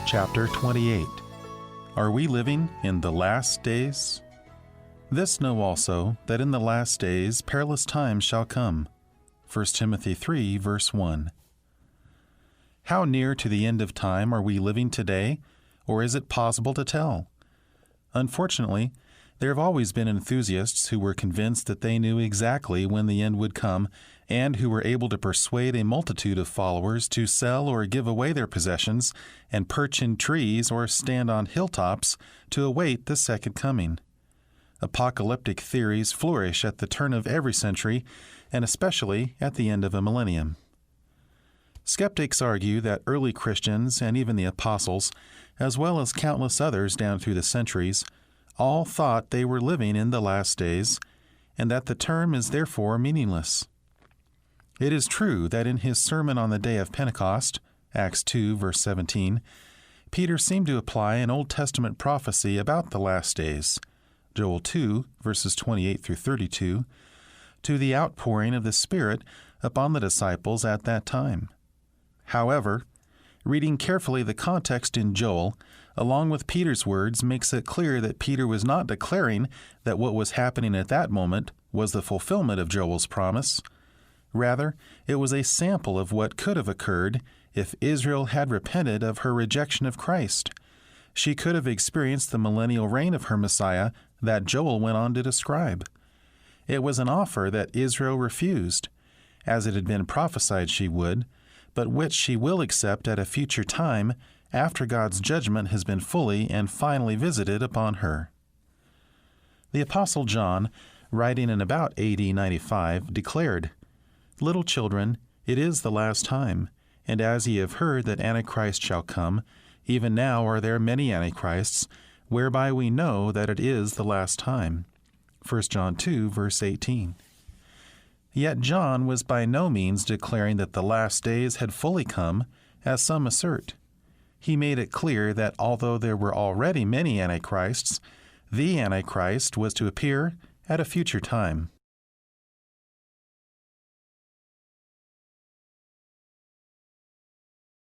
Chapter 28. Are we living in the last days? This know also, that in the last days perilous times shall come. 1 Timothy 3, verse 1. How near to the end of time are we living today, or is it possible to tell? Unfortunately, there have always been enthusiasts who were convinced that they knew exactly when the end would come, and who were able to persuade a multitude of followers to sell or give away their possessions and perch in trees or stand on hilltops to await the second coming. Apocalyptic theories flourish at the turn of every century, and especially at the end of a millennium. Skeptics argue that early Christians and even the apostles, as well as countless others down through the centuries, all thought they were living in the last days, and that the term is therefore meaningless. It is true that in his sermon on the day of Pentecost, Acts 2, verse 17, Peter seemed to apply an Old Testament prophecy about the last days, Joel 2, verses 28 through 32, to the outpouring of the Spirit upon the disciples at that time. However, reading carefully the context in Joel, along with Peter's words, makes it clear that Peter was not declaring that what was happening at that moment was the fulfillment of Joel's promise. Rather, it was a sample of what could have occurred if Israel had repented of her rejection of Christ. She could have experienced the millennial reign of her Messiah that Joel went on to describe. It was an offer that Israel refused, as it had been prophesied she would, but which she will accept at a future time after God's judgment has been fully and finally visited upon her. The Apostle John, writing in about AD 95, declared, "Little children, it is the last time, and as ye have heard that Antichrist shall come, even now are there many Antichrists, whereby we know that it is the last time." 1 John 2, verse 18. Yet John was by no means declaring that the last days had fully come, as some assert. He made it clear that although there were already many Antichrists, the Antichrist was to appear at a future time.